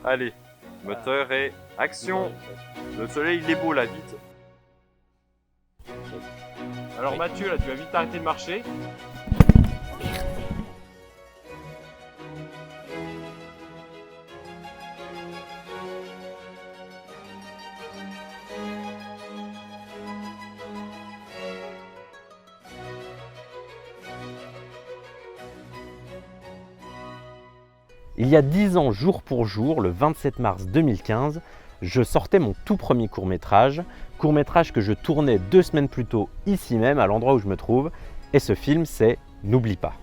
Allez, moteur et action. Le soleil il est beau là, vite. Alors Mathieu, là tu vas vite arrêter de marcher. Il y a 10 ans, jour pour jour, le 27 mars 2015, je sortais mon tout premier court-métrage que je tournais 2 semaines plus tôt ici même, à l'endroit où je me trouve, et ce film c'est N'oublie pas.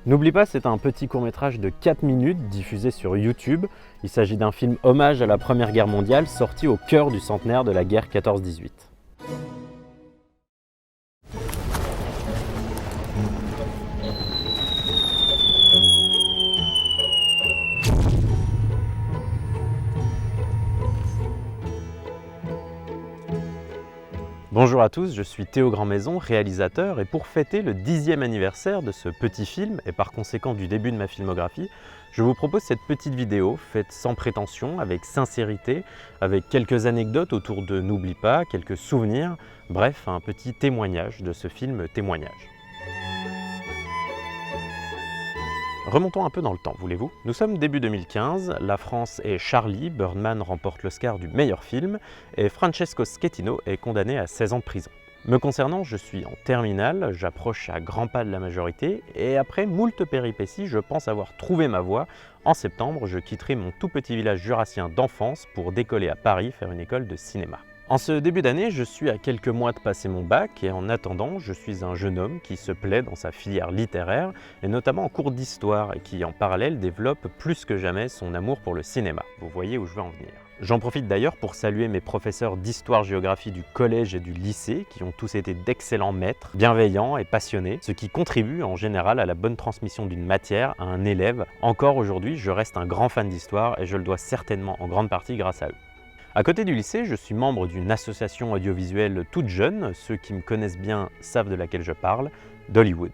N'oublie pas, c'est un petit court-métrage de 4 minutes diffusé sur YouTube. Il s'agit d'un film hommage à la Première Guerre mondiale sorti au cœur du centenaire de la guerre 14-18. Bonjour à tous, je suis Théo Grandmaison, réalisateur, et pour fêter le 10e anniversaire de ce petit film, et par conséquent du début de ma filmographie, je vous propose cette petite vidéo faite sans prétention, avec sincérité, avec quelques anecdotes autour de N'oublie pas, quelques souvenirs, bref, un petit témoignage de ce film témoignage. Remontons un peu dans le temps, voulez-vous? Nous sommes début 2015, la France et Charlie, Birdman remporte l'Oscar du meilleur film et Francesco Schettino est condamné à 16 ans de prison. Me concernant, je suis en terminale, j'approche à grands pas de la majorité et après moult péripéties, je pense avoir trouvé ma voie. En septembre, je quitterai mon tout petit village jurassien d'enfance pour décoller à Paris faire une école de cinéma. En ce début d'année, je suis à quelques mois de passer mon bac et en attendant, je suis un jeune homme qui se plaît dans sa filière littéraire et notamment en cours d'histoire et qui en parallèle développe plus que jamais son amour pour le cinéma. Vous voyez où je veux en venir. J'en profite d'ailleurs pour saluer mes professeurs d'histoire-géographie du collège et du lycée qui ont tous été d'excellents maîtres, bienveillants et passionnés, ce qui contribue en général à la bonne transmission d'une matière à un élève. Encore aujourd'hui, je reste un grand fan d'histoire et je le dois certainement en grande partie grâce à eux. À côté du lycée, je suis membre d'une association audiovisuelle toute jeune, ceux qui me connaissent bien savent de laquelle je parle, Dollywood.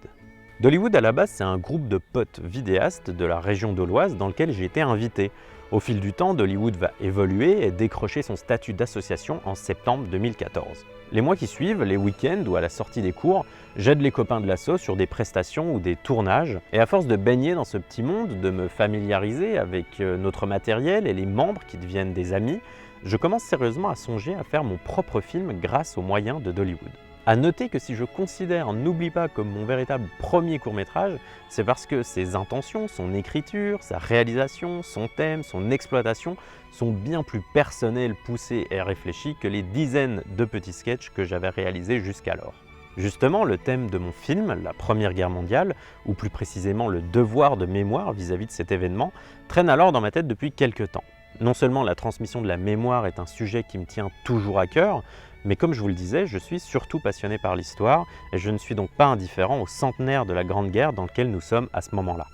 Dollywood à la base c'est un groupe de potes vidéastes de la région d'Auloise dans lequel j'ai été invité. Au fil du temps, Dollywood va évoluer et décrocher son statut d'association en septembre 2014. Les mois qui suivent, les week-ends ou à la sortie des cours, j'aide les copains de l'asso sur des prestations ou des tournages. Et à force de baigner dans ce petit monde, de me familiariser avec notre matériel et les membres qui deviennent des amis, je commence sérieusement à songer à faire mon propre film grâce aux moyens de Dollywood. A noter que si je considère N'oublie pas comme mon véritable premier court-métrage, c'est parce que ses intentions, son écriture, sa réalisation, son thème, son exploitation sont bien plus personnelles, poussées et réfléchies que les dizaines de petits sketchs que j'avais réalisés jusqu'alors. Justement, le thème de mon film, la Première Guerre mondiale, ou plus précisément le devoir de mémoire vis-à-vis de cet événement, traîne alors dans ma tête depuis quelques temps. Non seulement la transmission de la mémoire est un sujet qui me tient toujours à cœur, mais comme je vous le disais, je suis surtout passionné par l'histoire et je ne suis donc pas indifférent au centenaire de la Grande Guerre dans lequel nous sommes à ce moment-là.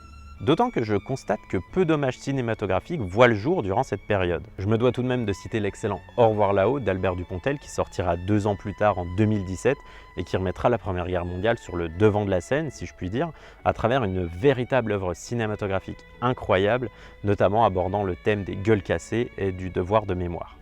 D'autant que je constate que peu d'hommages cinématographiques voient le jour durant cette période. Je me dois tout de même de citer l'excellent Au revoir là-haut d'Albert Dupontel qui sortira 2 ans plus tard en 2017 et qui remettra la Première Guerre mondiale sur le devant de la scène, si je puis dire, à travers une véritable œuvre cinématographique incroyable, notamment abordant le thème des gueules cassées et du devoir de mémoire.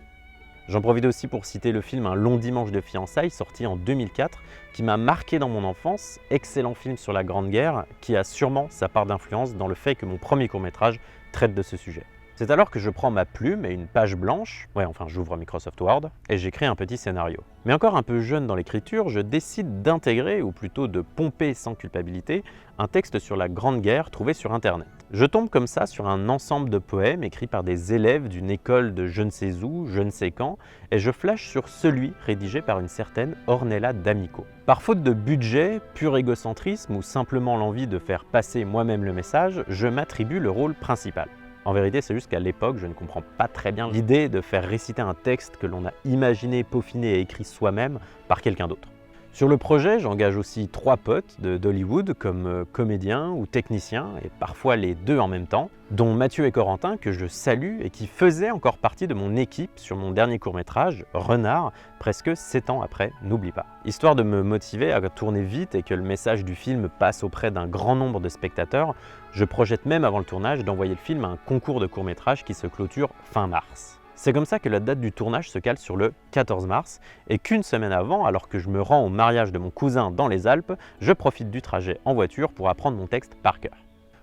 J'en profite aussi pour citer le film Un long dimanche de fiançailles, sorti en 2004, qui m'a marqué dans mon enfance, excellent film sur la Grande Guerre, qui a sûrement sa part d'influence dans le fait que mon premier court-métrage traite de ce sujet. C'est alors que je prends ma plume et une page blanche, j'ouvre Microsoft Word, et j'écris un petit scénario. Mais encore un peu jeune dans l'écriture, je décide d'intégrer, ou plutôt de pomper sans culpabilité, un texte sur la Grande Guerre trouvé sur Internet. Je tombe comme ça sur un ensemble de poèmes écrits par des élèves d'une école de je ne sais où, je ne sais quand, et je flash sur celui rédigé par une certaine Ornella D'Amico. Par faute de budget, pur égocentrisme ou simplement l'envie de faire passer moi-même le message, je m'attribue le rôle principal. En vérité, c'est juste qu'à l'époque, je ne comprends pas très bien l'idée de faire réciter un texte que l'on a imaginé, peaufiné et écrit soi-même par quelqu'un d'autre. Sur le projet, j'engage aussi 3 potes d'Hollywood comme comédiens ou techniciens, et parfois les deux en même temps, dont Mathieu et Corentin, que je salue et qui faisaient encore partie de mon équipe sur mon dernier court-métrage, Renard, presque 7 ans après, n'oublie pas. Histoire de me motiver à tourner vite et que le message du film passe auprès d'un grand nombre de spectateurs, je projette même avant le tournage d'envoyer le film à un concours de court-métrage qui se clôture fin mars. C'est comme ça que la date du tournage se cale sur le 14 mars et qu'une semaine avant, alors que je me rends au mariage de mon cousin dans les Alpes, je profite du trajet en voiture pour apprendre mon texte par cœur.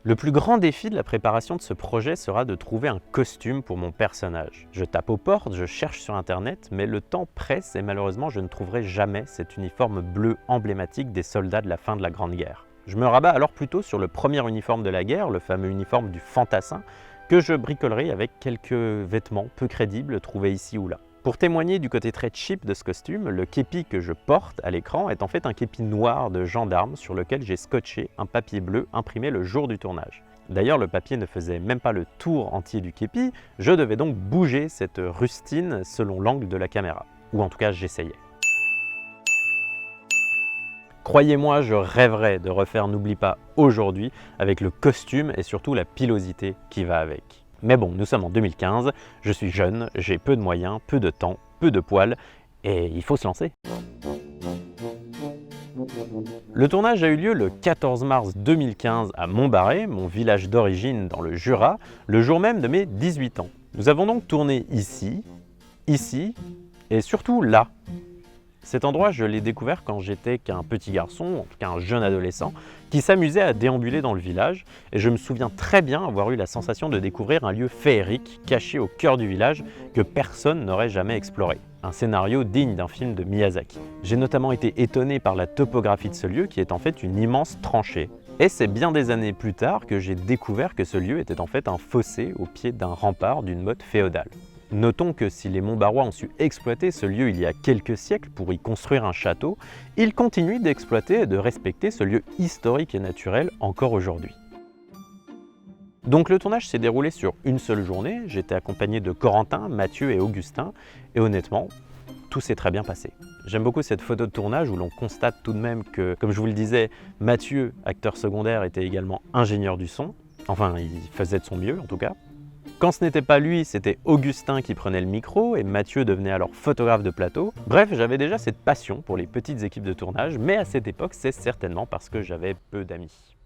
Le plus grand défi de la préparation de ce projet sera de trouver un costume pour mon personnage. Je tape aux portes, je cherche sur internet, mais le temps presse et malheureusement je ne trouverai jamais cet uniforme bleu emblématique des soldats de la fin de la Grande Guerre. Je me rabats alors plutôt sur le premier uniforme de la guerre, le fameux uniforme du fantassin, que je bricolerai avec quelques vêtements peu crédibles trouvés ici ou là. Pour témoigner du côté très cheap de ce costume, le képi que je porte à l'écran est en fait un képi noir de gendarme sur lequel j'ai scotché un papier bleu imprimé le jour du tournage. D'ailleurs, le papier ne faisait même pas le tour entier du képi, je devais donc bouger cette rustine selon l'angle de la caméra. Ou en tout cas, j'essayais. Croyez-moi, je rêverais de refaire N'oublie pas aujourd'hui avec le costume et surtout la pilosité qui va avec. Mais bon, nous sommes en 2015, je suis jeune, j'ai peu de moyens, peu de temps, peu de poils et il faut se lancer. Le tournage a eu lieu le 14 mars 2015 à Montbarré, mon village d'origine dans le Jura, le jour même de mes 18 ans. Nous avons donc tourné ici et surtout là. Cet endroit, je l'ai découvert quand j'étais qu'un petit garçon, en tout cas un jeune adolescent, qui s'amusait à déambuler dans le village, et je me souviens très bien avoir eu la sensation de découvrir un lieu féerique, caché au cœur du village, que personne n'aurait jamais exploré. Un scénario digne d'un film de Miyazaki. J'ai notamment été étonné par la topographie de ce lieu, qui est en fait une immense tranchée. Et c'est bien des années plus tard que j'ai découvert que ce lieu était en fait un fossé au pied d'un rempart d'une motte féodale. Notons que si les Montbarois ont su exploiter ce lieu il y a quelques siècles pour y construire un château, ils continuent d'exploiter et de respecter ce lieu historique et naturel encore aujourd'hui. Donc le tournage s'est déroulé sur une seule journée, j'étais accompagné de Corentin, Mathieu et Augustin, et honnêtement, tout s'est très bien passé. J'aime beaucoup cette photo de tournage où l'on constate tout de même que, comme je vous le disais, Mathieu, acteur secondaire, était également ingénieur du son, enfin il faisait de son mieux en tout cas. Quand ce n'était pas lui, c'était Augustin qui prenait le micro et Mathieu devenait alors photographe de plateau. Bref, j'avais déjà cette passion pour les petites équipes de tournage, mais à cette époque, c'est certainement parce que j'avais peu d'amis.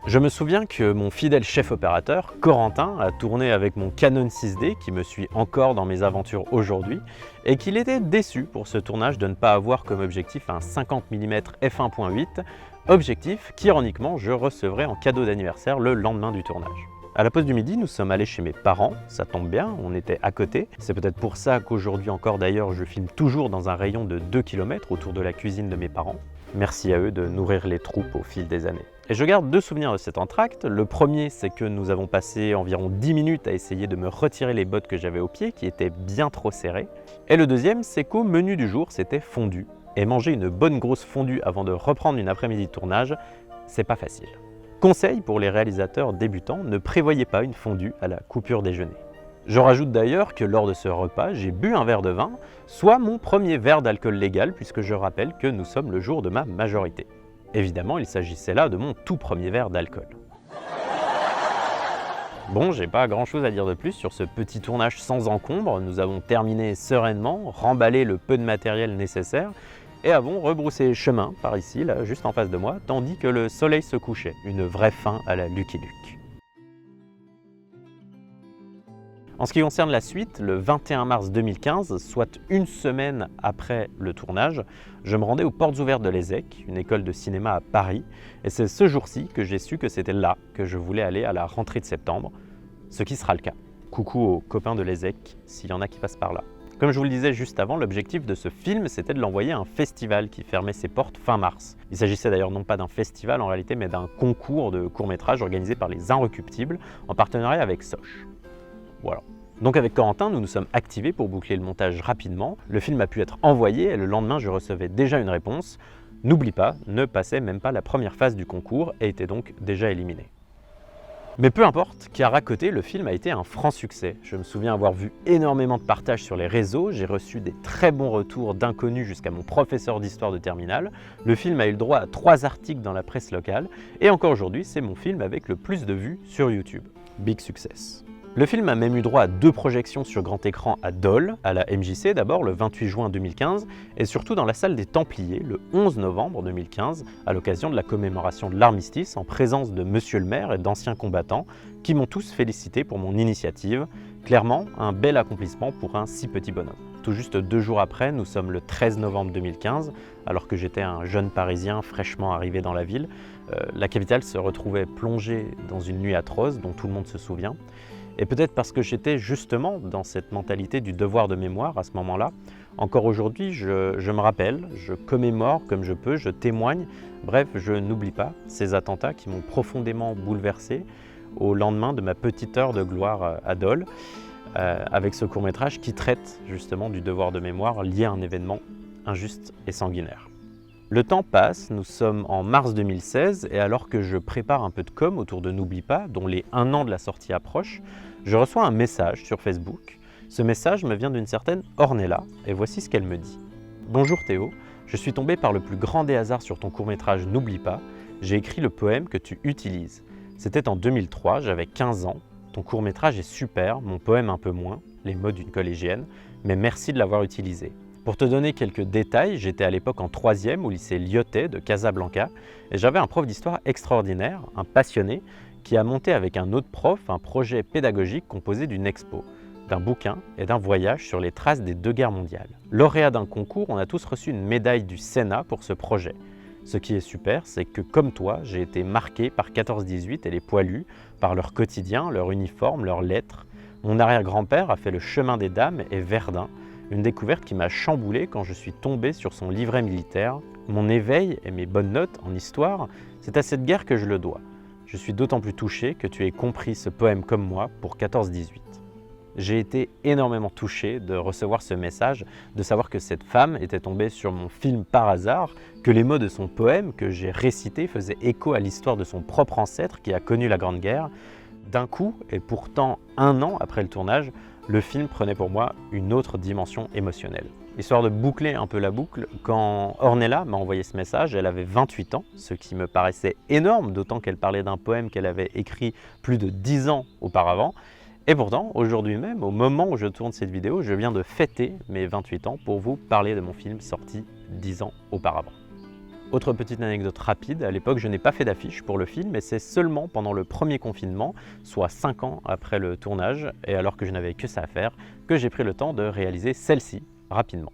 Je me souviens que mon fidèle chef opérateur, Corentin, a tourné avec mon Canon 6D qui me suit encore dans mes aventures aujourd'hui et qu'il était déçu pour ce tournage de ne pas avoir comme objectif un 50 mm f1.8, objectif qu'ironiquement je recevrai en cadeau d'anniversaire le lendemain du tournage. À la pause du midi, nous sommes allés chez mes parents, ça tombe bien, on était à côté. C'est peut-être pour ça qu'aujourd'hui encore d'ailleurs je filme toujours dans un rayon de 2 km autour de la cuisine de mes parents. Merci à eux de nourrir les troupes au fil des années. Et je garde 2 souvenirs de cet entracte. Le premier, c'est que nous avons passé environ 10 minutes à essayer de me retirer les bottes que j'avais aux pieds, qui étaient bien trop serrées. Et le deuxième, c'est qu'au menu du jour, c'était fondue. Et manger une bonne grosse fondue avant de reprendre une après-midi de tournage, c'est pas facile. Conseil pour les réalisateurs débutants, ne prévoyez pas une fondue à la coupure déjeuner. Je rajoute d'ailleurs que lors de ce repas, j'ai bu un verre de vin, soit mon premier verre d'alcool légal, puisque je rappelle que nous sommes le jour de ma majorité. Évidemment, il s'agissait là de mon tout premier verre d'alcool. Bon, j'ai pas grand chose à dire de plus sur ce petit tournage sans encombre. Nous avons terminé sereinement, remballé le peu de matériel nécessaire et avons rebroussé chemin par ici, là, juste en face de moi, tandis que le soleil se couchait. Une vraie fin à la Lucky Luke. En ce qui concerne la suite, le 21 mars 2015, soit une semaine après le tournage, je me rendais aux Portes Ouvertes de l'ESSEC, une école de cinéma à Paris, et c'est ce jour-ci que j'ai su que c'était là que je voulais aller à la rentrée de septembre, ce qui sera le cas. Coucou aux copains de l'ESSEC, s'il y en a qui passent par là. Comme je vous le disais juste avant, l'objectif de ce film, c'était de l'envoyer à un festival qui fermait ses portes fin mars. Il s'agissait d'ailleurs non pas d'un festival en réalité, mais d'un concours de court-métrage organisé par les Inrecuptibles, en partenariat avec Soch. Voilà. Donc avec Corentin, nous nous sommes activés pour boucler le montage rapidement. Le film a pu être envoyé et le lendemain, je recevais déjà une réponse. N'oublie pas, ne passait même pas la première phase du concours et était donc déjà éliminé. Mais peu importe, car à côté, le film a été un franc succès. Je me souviens avoir vu énormément de partages sur les réseaux, j'ai reçu des très bons retours d'inconnus jusqu'à mon professeur d'histoire de terminale. Le film a eu le droit à 3 articles dans la presse locale, et encore aujourd'hui, c'est mon film avec le plus de vues sur YouTube. Big success. Le film a même eu droit à 2 projections sur grand écran à Dole, à la MJC d'abord le 28 juin 2015 et surtout dans la salle des Templiers le 11 novembre 2015 à l'occasion de la commémoration de l'armistice en présence de Monsieur le maire et d'anciens combattants qui m'ont tous félicité pour mon initiative. Clairement, un bel accomplissement pour un si petit bonhomme. Tout juste 2 jours après, nous sommes le 13 novembre 2015, alors que j'étais un jeune Parisien fraîchement arrivé dans la ville. La capitale se retrouvait plongée dans une nuit atroce dont tout le monde se souvient. Et peut-être parce que j'étais justement dans cette mentalité du devoir de mémoire à ce moment-là, encore aujourd'hui, je me rappelle, je commémore comme je peux, je témoigne, bref, je n'oublie pas ces attentats qui m'ont profondément bouleversé au lendemain de ma petite heure de gloire à Dole, avec ce court-métrage qui traite justement du devoir de mémoire lié à un événement injuste et sanguinaire. Le temps passe, nous sommes en mars 2016 et alors que je prépare un peu de com autour de N'oublie pas, dont les 1 an de la sortie approche, je reçois un message sur Facebook. Ce message me vient d'une certaine Ornella et voici ce qu'elle me dit. « Bonjour Théo, je suis tombée par le plus grand des hasards sur ton court-métrage N'oublie pas. J'ai écrit le poème que tu utilises. C'était en 2003, j'avais 15 ans. Ton court-métrage est super, mon poème un peu moins, les mots d'une collégienne, mais merci de l'avoir utilisé. » Pour te donner quelques détails, j'étais à l'époque en 3e au lycée Lyotet de Casablanca et j'avais un prof d'histoire extraordinaire, un passionné, qui a monté avec un autre prof un projet pédagogique composé d'une expo, d'un bouquin et d'un voyage sur les traces des 2 guerres mondiales. Lauréat d'un concours, on a tous reçu une médaille du Sénat pour ce projet. Ce qui est super, c'est que comme toi, j'ai été marqué par 14-18 et les poilus, par leur quotidien, leur uniforme, leurs lettres. Mon arrière-grand-père a fait le chemin des dames et Verdun, une découverte qui m'a chamboulé quand je suis tombé sur son livret militaire. Mon éveil et mes bonnes notes en histoire, c'est à cette guerre que je le dois. Je suis d'autant plus touché que tu aies compris ce poème comme moi pour 14-18. J'ai été énormément touché de recevoir ce message, de savoir que cette femme était tombée sur mon film par hasard, que les mots de son poème que j'ai récité faisaient écho à l'histoire de son propre ancêtre qui a connu la Grande Guerre. D'un coup, et pourtant 1 an après le tournage, le film prenait pour moi une autre dimension émotionnelle. Histoire de boucler un peu la boucle, quand Ornella m'a envoyé ce message, elle avait 28 ans, ce qui me paraissait énorme, d'autant qu'elle parlait d'un poème qu'elle avait écrit plus de 10 ans auparavant. Et pourtant, aujourd'hui même, au moment où je tourne cette vidéo, je viens de fêter mes 28 ans pour vous parler de mon film sorti 10 ans auparavant. Autre petite anecdote rapide, à l'époque je n'ai pas fait d'affiche pour le film et c'est seulement pendant le premier confinement, soit 5 ans après le tournage et alors que je n'avais que ça à faire, que j'ai pris le temps de réaliser celle-ci rapidement.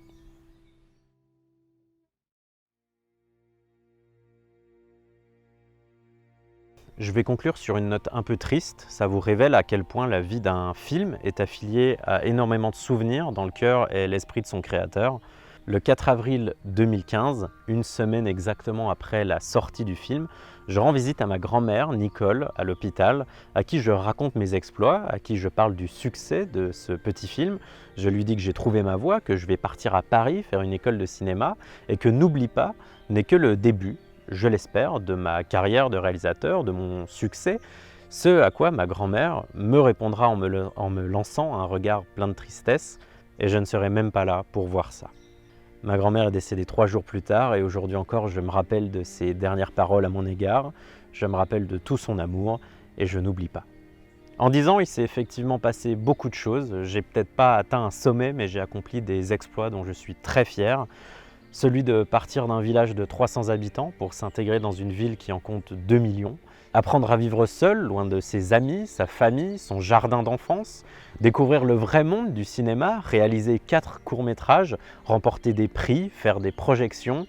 Je vais conclure sur une note un peu triste, ça vous révèle à quel point la vie d'un film est affiliée à énormément de souvenirs dans le cœur et l'esprit de son créateur. Le 4 avril 2015, une semaine exactement après la sortie du film, je rends visite à ma grand-mère, Nicole, à l'hôpital, à qui je raconte mes exploits, à qui je parle du succès de ce petit film. Je lui dis que j'ai trouvé ma voie, que je vais partir à Paris faire une école de cinéma et que N'oublie pas n'est que le début, je l'espère, de ma carrière de réalisateur, de mon succès. Ce à quoi ma grand-mère me répondra en me lançant un regard plein de tristesse et je ne serai même pas là pour voir ça. Ma grand-mère est décédée 3 jours plus tard et aujourd'hui encore je me rappelle de ses dernières paroles à mon égard, je me rappelle de tout son amour et je n'oublie pas. En 10 ans, il s'est effectivement passé beaucoup de choses. J'ai peut-être pas atteint un sommet, mais j'ai accompli des exploits dont je suis très fier. Celui de partir d'un village de 300 habitants pour s'intégrer dans une ville qui en compte 2 millions. Apprendre à vivre seul, loin de ses amis, sa famille, son jardin d'enfance, découvrir le vrai monde du cinéma, réaliser 4 courts-métrages, remporter des prix, faire des projections,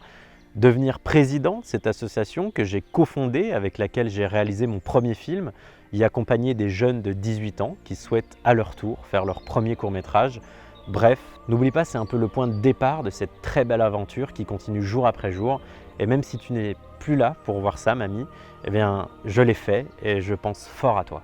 devenir président de cette association que j'ai cofondée, avec laquelle j'ai réalisé mon premier film, y accompagner des jeunes de 18 ans qui souhaitent à leur tour faire leur premier court-métrage. Bref, n'oublie pas, c'est un peu le point de départ de cette très belle aventure qui continue jour après jour. Et même si tu n'es plus là pour voir ça, mamie, eh bien, je l'ai fait et je pense fort à toi.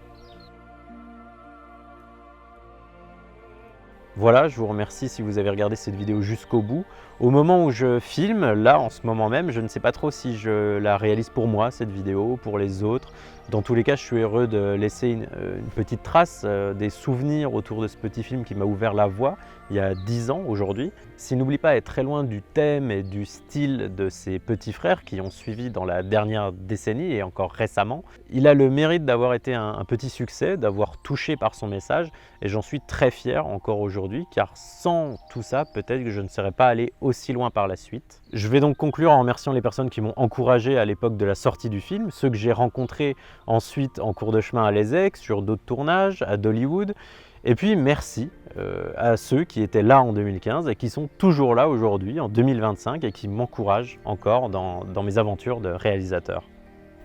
Voilà, je vous remercie si vous avez regardé cette vidéo jusqu'au bout. Au moment où je filme, là en ce moment même, je ne sais pas trop si je la réalise pour moi cette vidéo, pour les autres. Dans tous les cas, je suis heureux de laisser une petite trace, des souvenirs autour de ce petit film qui m'a ouvert la voie il y a 10 ans aujourd'hui. S'il n'oublie pas être très loin du thème et du style de ses petits frères qui ont suivi dans la dernière décennie et encore récemment, il a le mérite d'avoir été un petit succès, d'avoir touché par son message et j'en suis très fier encore aujourd'hui car sans tout ça, peut-être que je ne serais pas allé aussi loin par la suite. Je vais donc conclure en remerciant les personnes qui m'ont encouragé à l'époque de la sortie du film, ceux que j'ai rencontrés ensuite en cours de chemin à l'ESSEC, sur d'autres tournages, à Dollywood. Et puis merci à ceux qui étaient là en 2015 et qui sont toujours là aujourd'hui en 2025 et qui m'encouragent encore dans mes aventures de réalisateur.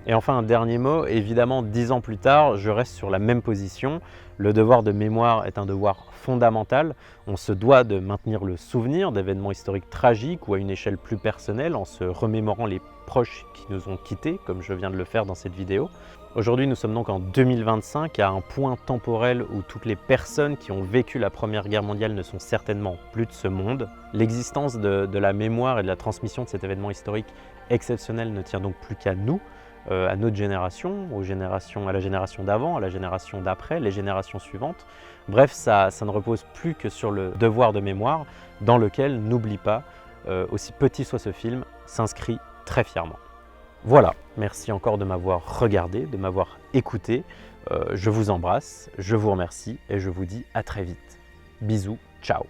Et enfin un dernier mot, évidemment 10 ans plus tard, je reste sur la même position. Le devoir de mémoire est un devoir fondamental. On se doit de maintenir le souvenir d'événements historiques tragiques ou à une échelle plus personnelle en se remémorant les proches qui nous ont quittés, comme je viens de le faire dans cette vidéo. Aujourd'hui, nous sommes donc en 2025, à un point temporel où toutes les personnes qui ont vécu la Première Guerre mondiale ne sont certainement plus de ce monde. L'existence de la mémoire et de la transmission de cet événement historique exceptionnel ne tient donc plus qu'à nous, à notre génération, à la génération d'avant, à la génération d'après, les générations suivantes. Bref, ça ne repose plus que sur le devoir de mémoire dans lequel, n'oublie pas, aussi petit soit ce film, s'inscrit très fièrement. Voilà, merci encore de m'avoir regardé, de m'avoir écouté. Je vous embrasse, je vous remercie et je vous dis à très vite. Bisous, ciao.